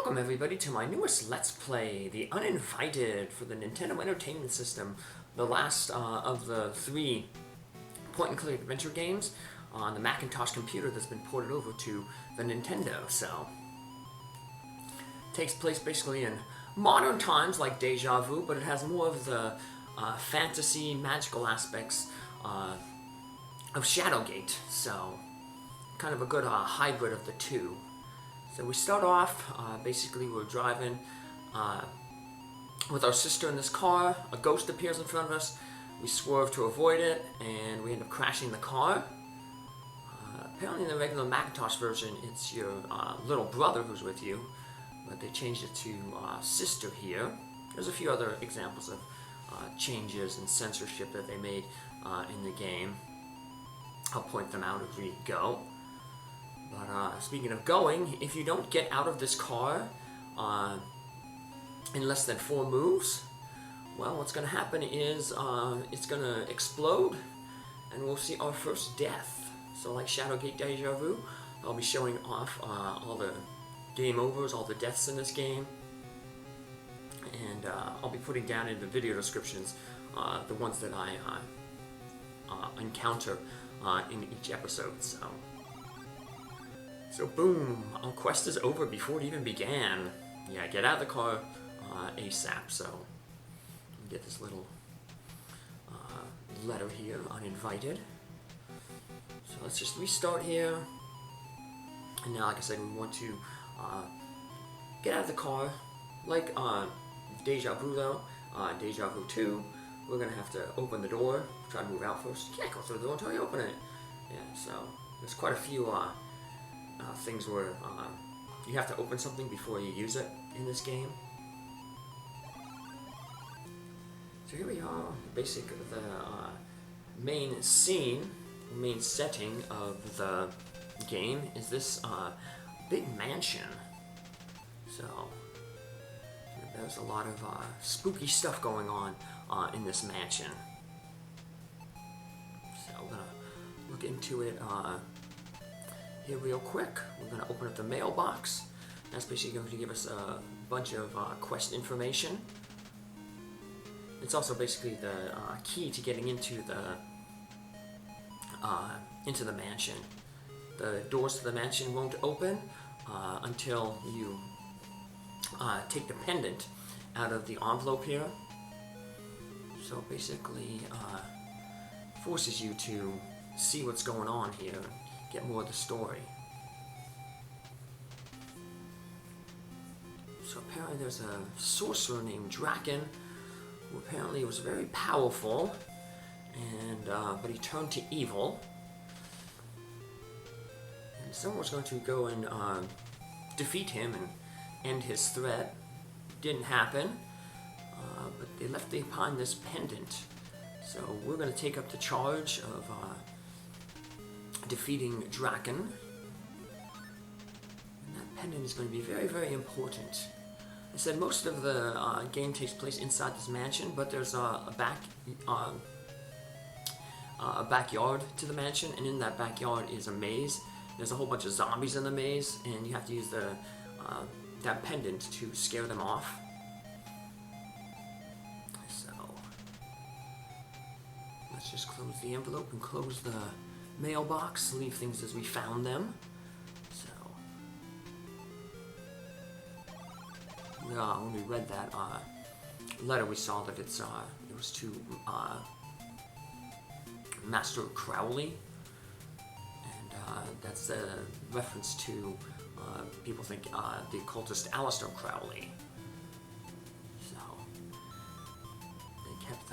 Welcome everybody to my newest Let's Play, the Uninvited for the Nintendo Entertainment System, the last of the 3 point-and-click adventure games on the Macintosh computer that's been ported over to the Nintendo. So, it takes place basically in modern times like Deja Vu, but it has more of the fantasy, magical aspects of Shadowgate. So, kind of a good hybrid of the two. So we start off, basically we're driving with our sister in this car, a ghost appears in front of us, we swerve to avoid it, and we end up crashing the car. Apparently in the regular Macintosh version, it's your little brother who's with you, but they changed it to sister here. There's a few other examples of changes and censorship that they made in the game. I'll point them out as we go. But speaking of going, if you don't get out of this car in less than 4 moves, well, what's going to happen is it's going to explode, and we'll see our first death. So like Shadowgate Deja Vu, I'll be showing off all the game overs, all the deaths in this game, and I'll be putting down in the video descriptions the ones that I encounter in each episode. So boom, our quest is over before it even began. Yeah, get out of the car ASAP. So we get this little letter here, uninvited. So let's just restart here. And now, like I said, we want to get out of the car. Like Deja Vu though, Deja Vu 2, we're gonna have to open the door, try to move out first. You can't go through the door until you open it. Yeah, so there's quite a few things where you have to open something before you use it in this game. So here we are, the main scene, main setting of the game is this big mansion. So there's a lot of spooky stuff going on in this mansion. So we're gonna look into it here real quick. We're going to open up the mailbox. That's basically going to give us a bunch of quest information. It's also basically the key to getting into the mansion. The doors to the mansion won't open until you take the pendant out of the envelope here. So basically forces you to see what's going on here. Get more of the story. So apparently there's a sorcerer named Dracan, who apparently was very powerful, and but he turned to evil. And someone was going to go and defeat him and end his threat. Didn't happen, but they left behind this pendant. So we're going to take up the charge of defeating Dracan. And that pendant is going to be very, very important. I said most of the game takes place inside this mansion, but there's a backyard to the mansion, and in that backyard is a maze. There's a whole bunch of zombies in the maze, and you have to use that pendant to scare them off. So let's just close the envelope and close the mailbox, leave things as we found them. So, when we read that letter, we saw that it was to Master Crowley, and that's a reference to people think the occultist Aleister Crowley. So they kept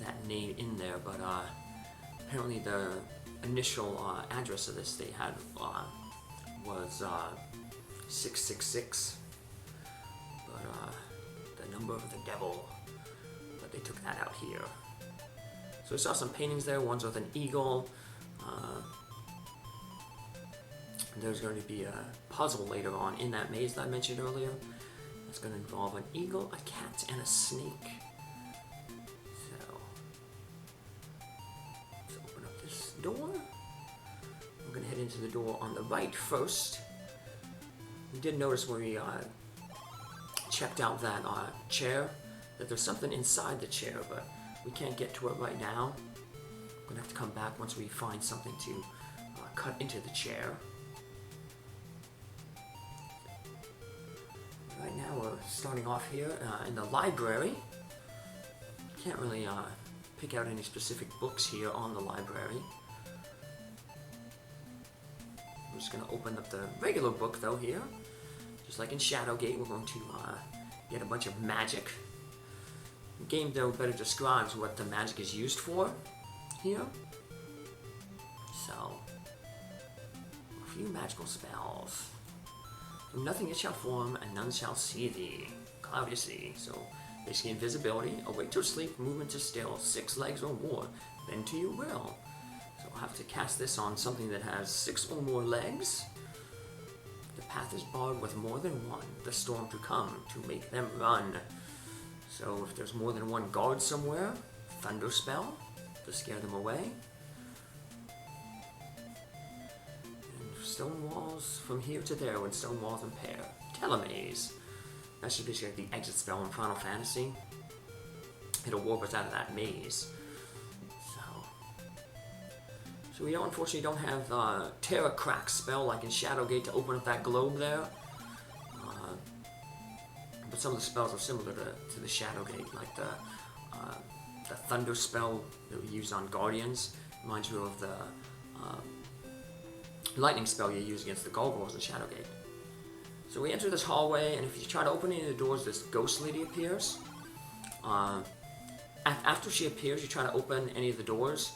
that name in there, but apparently the initial address of this they had was 666, but the number of the devil, but they took that out here. So we saw some paintings there, one's with an eagle. There's going to be a puzzle later on in that maze that I mentioned earlier. It's going to involve an eagle, a cat, and a snake. Door. We're going to head into the door on the right first. We did notice when we checked out that chair that there's something inside the chair, but we can't get to it right now. We're gonna have to come back once we find something to cut into the chair. Right now we're starting off here in the library. Can't really pick out any specific books here on the library. I'm just going to open up the regular book though here. Just like in Shadowgate, we're going to get a bunch of magic. The game though better describes what the magic is used for here. So, a few magical spells. From nothing it shall form, and none shall see thee. Cloudy sea. So, basically invisibility, awake to sleep, movement to still, 6 legs or more, then to your will. So I'll have to cast this on something that has 6 or more legs. The path is barred with more than one, the storm to come, to make them run. So if there's more than one guard somewhere, thunder spell, to scare them away. Stone walls from here to there when stone walls impair. Telemaze. That should be like the exit spell in Final Fantasy. It'll warp us out of that maze. So we unfortunately don't have Terra Crack spell like in Shadowgate to open up that globe there. But some of the spells are similar to the Shadowgate, like the Thunder spell that we use on Guardians. Reminds you of the lightning spell you use against the gargoyles in Shadowgate. So we enter this hallway, and if you try to open any of the doors, this ghost lady appears. After she appears, you try to open any of the doors,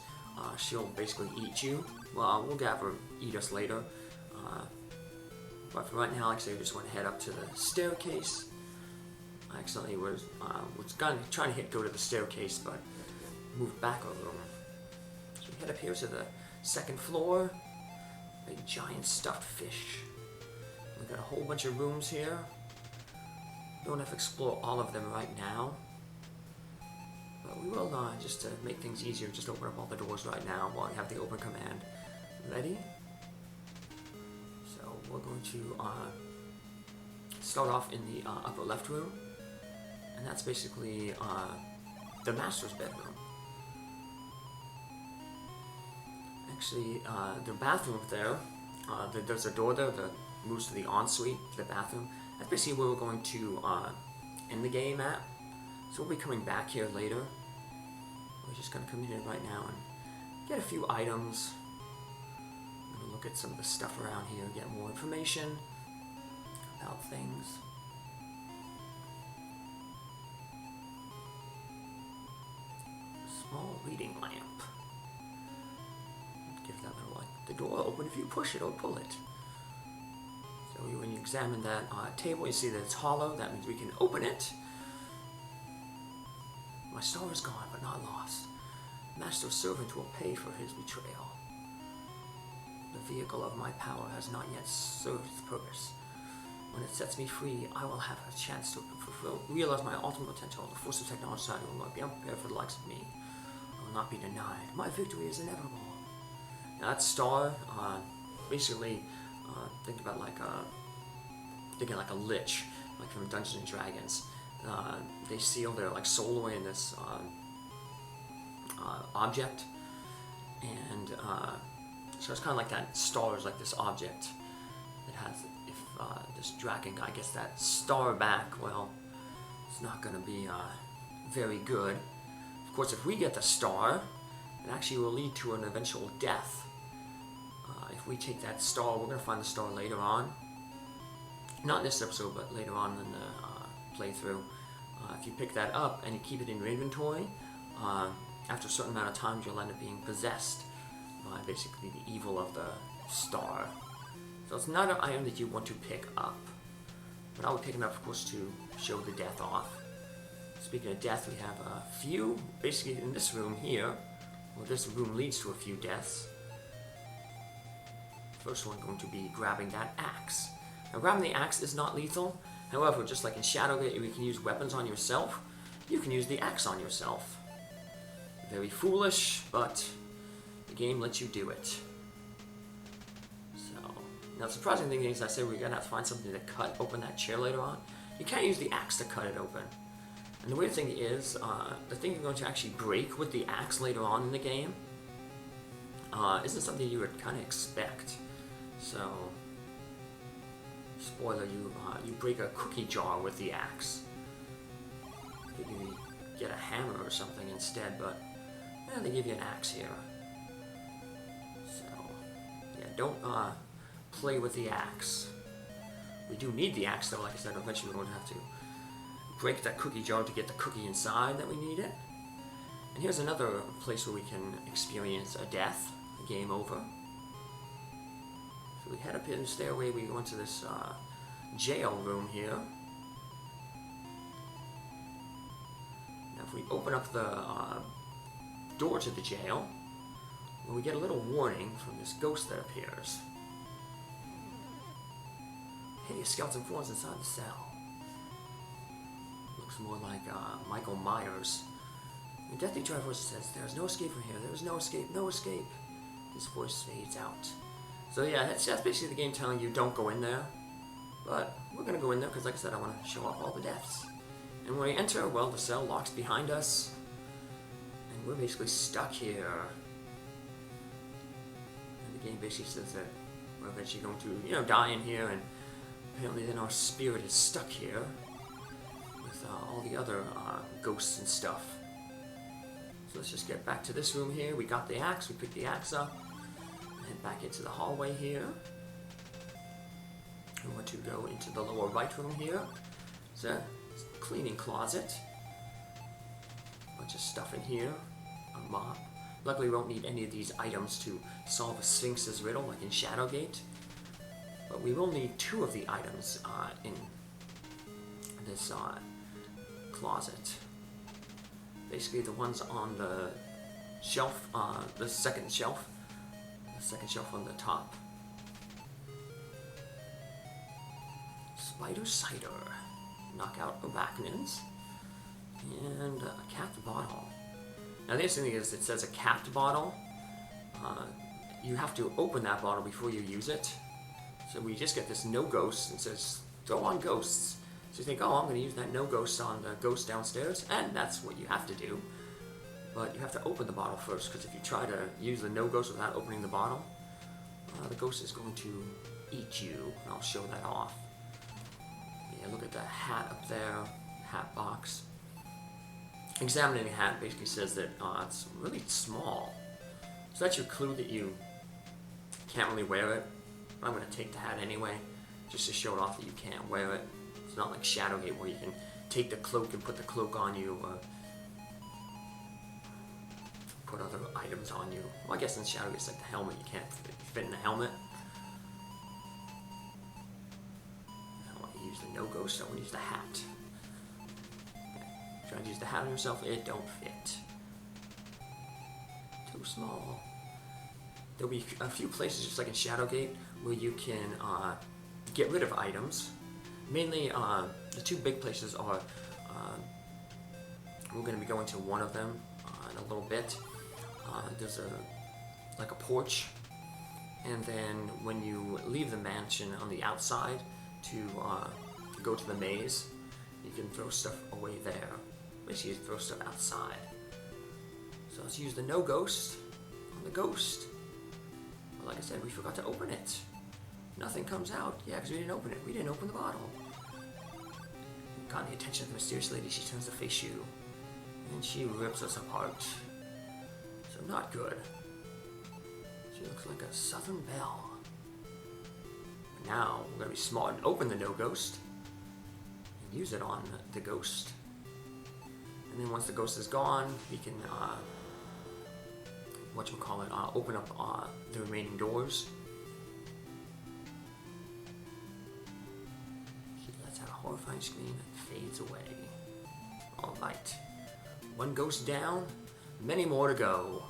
she'll basically eat you. Well, we'll have her eat us later. But for right now, like I say, we just want to head up to the staircase. I accidentally was trying to go to the staircase, but moved back a little. So we head up here to the 2nd floor. Big giant stuffed fish. We've got a whole bunch of rooms here. Don't have to explore all of them right now. But we will, just to make things easier, just open up all the doors right now while I have the open command ready. So we're going to start off in the upper left room. And that's basically the master's bedroom. Actually, the bathroom there, there's a door there that moves to the ensuite, to the bathroom. That's basically where we're going to end the game at. So we'll be coming back here later. We're just going to come in here right now and get a few items. I'm going to look at some of the stuff around here, get more information about things. A small reading lamp. Give that little, like, the door will open if you push it or pull it. So when you examine that table, you see that it's hollow. That means we can open it. My star is gone, but not lost. Master's servant will pay for his betrayal. The vehicle of my power has not yet served its purpose. When it sets me free, I will have a chance to realize my ultimate potential. The force of technology will not be unprepared for the likes of me. I will not be denied. My victory is inevitable. Now that star, basically, think about like a lich, like from Dungeons and Dragons. They seal their like soul away in this object, and so it's kind of like that star is like this object that has, if this Dracan guy gets that star back, well, it's not going to be very good. Of course, if we get the star, it actually will lead to an eventual death. If we take that star, we're going to find the star later on. Not in this episode, but later on in the playthrough. If you pick that up and you keep it in your inventory, after a certain amount of time, you'll end up being possessed by basically the evil of the star. So it's not an item that you want to pick up. But I would pick it up, of course, to show the death off. Speaking of death, we have a few, basically in this room here. Well, this room leads to a few deaths. First one going to be grabbing that axe. Now, grabbing the axe is not lethal. However, just like in Shadowgate, you can use weapons on yourself. You can use the axe on yourself. Very foolish, but the game lets you do it. So, Now, the surprising thing is, I said we're gonna have to find something to cut open that chair later on. You can't use the axe to cut it open. And the weird thing is, the thing you're going to actually break with the axe later on in the game isn't something you would kind of expect. So, spoiler, you break a cookie jar with the axe. You get a hammer or something instead, but yeah, they give you an axe here. So, yeah, don't play with the axe. We do need the axe though, like I said, eventually we're going to have to break that cookie jar to get the cookie inside that we needed. And here's another place where we can experience a death, a game over. So we head up in the stairway, we go into this jail room here. Now if we open up the door to the jail, well, we get a little warning from this ghost that appears. Hideous skeleton forms inside the cell. Looks more like Michael Myers. The deathly voice says, "There's no escape from here. There is no escape, no escape." His voice fades out. So yeah, that's basically the game telling you don't go in there. But we're going to go in there because, like I said, I want to show off all the deaths. And when we enter, well, the cell locks behind us. And we're basically stuck here. And the game basically says that we're eventually going to, die in here. And apparently then our spirit is stuck here with all the other ghosts and stuff. So let's just get back to this room here. We got the axe. We picked the axe up. Head back into the hallway here. We want to go into the lower right room here. It's a cleaning closet. Bunch of stuff in here. A mop. Luckily we won't need any of these items to solve a Sphinx's riddle like in Shadowgate. But we will need 2 of the items in this closet. Basically the ones on the shelf, the second shelf on the top. Spider cider, knockout arachnids, and a capped bottle. Now the interesting thing is it says a capped bottle. You have to open that bottle before you use it. So we just get this no ghosts and says throw on ghosts. So you think, oh, I'm going to use that no ghost on the ghost downstairs, and that's what you have to do. But you have to open the bottle first, because if you try to use the no ghost without opening the bottle, the ghost is going to eat you, and I'll show that off. Yeah, look at the hat up there, hat box. Examining the hat basically says that it's really small. So that's your clue that you can't really wear it. But I'm going to take the hat anyway, just to show it off that you can't wear it. It's not like Shadowgate where you can take the cloak and put the cloak on you, or put other items on you. Well, I guess in Shadowgate it's like the helmet, you can't fit in the helmet. I want to use the no ghost, I want to use the hat. Try to use the hat on yourself, it don't fit. Too small. There'll be a few places, just like in Shadowgate, where you can get rid of items. Mainly, the 2 big places are, we're going to be going to one of them in a little bit. There's like a porch, and then when you leave the mansion on the outside to go to the maze, you can throw stuff away there. Basically, you throw stuff outside. So let's use the no ghost on the ghost. Well, like I said, we forgot to open it. Nothing comes out. Yeah, because we didn't open it. We didn't open the bottle. Got the attention of the mysterious lady. She turns to face you, and she rips us apart. So not good. She looks like a southern belle. But now we're gonna be smart and open the no ghost and use it on the ghost. And then once the ghost is gone, we can open up the remaining doors. Horrifying scream and fades away. Alright. 1 ghost down, many more to go.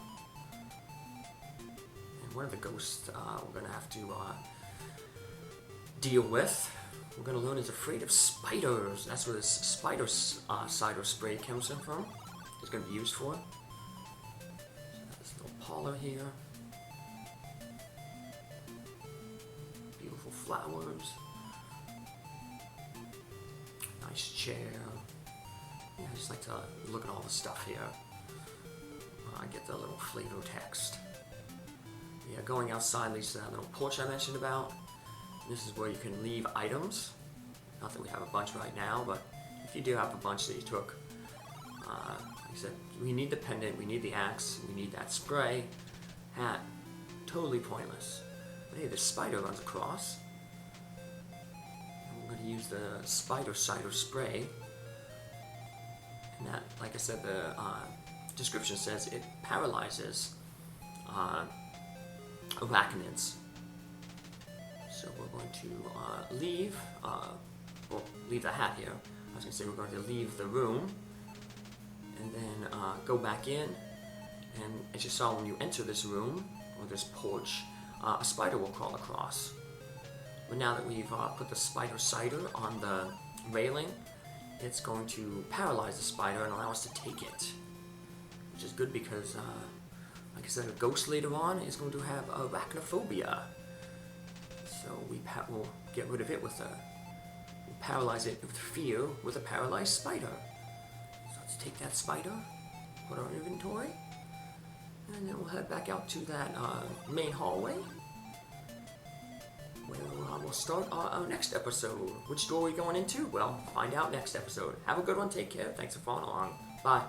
And one of the ghosts we're going to have to deal with, we're going to learn is afraid of spiders. That's where this spider cider spray comes from. It's going to be used for. So this little parlor here. Beautiful flowers. Nice chair. Yeah, I just like to look at all the stuff here. I get the little flavor text. Yeah, going outside leads to that little porch I mentioned about. This is where you can leave items. Not that we have a bunch right now, but if you do have a bunch that you took, like I said, we need the pendant, we need the axe, we need that spray, hat. Totally pointless. But hey, the spider runs across. And we're going to use the spider cider spray. And that, like I said, the description says it paralyzes arachnids. So we're going to leave the hat here. I was going to say we're going to leave the room and then go back in. And as you saw when you enter this room, or this porch, a spider will crawl across. But now that we've put the spider cider on the railing, it's going to paralyze the spider and allow us to take it. Which is good because, like I said, a ghost later on is going to have arachnophobia. So we'll get rid of it with we'll paralyze it with fear with a paralyzed spider. So let's take that spider, put it in our inventory, and then we'll head back out to that main hallway where we'll start our next episode. Which door are we going into? Well, find out next episode. Have a good one. Take care. Thanks for following along. Bye.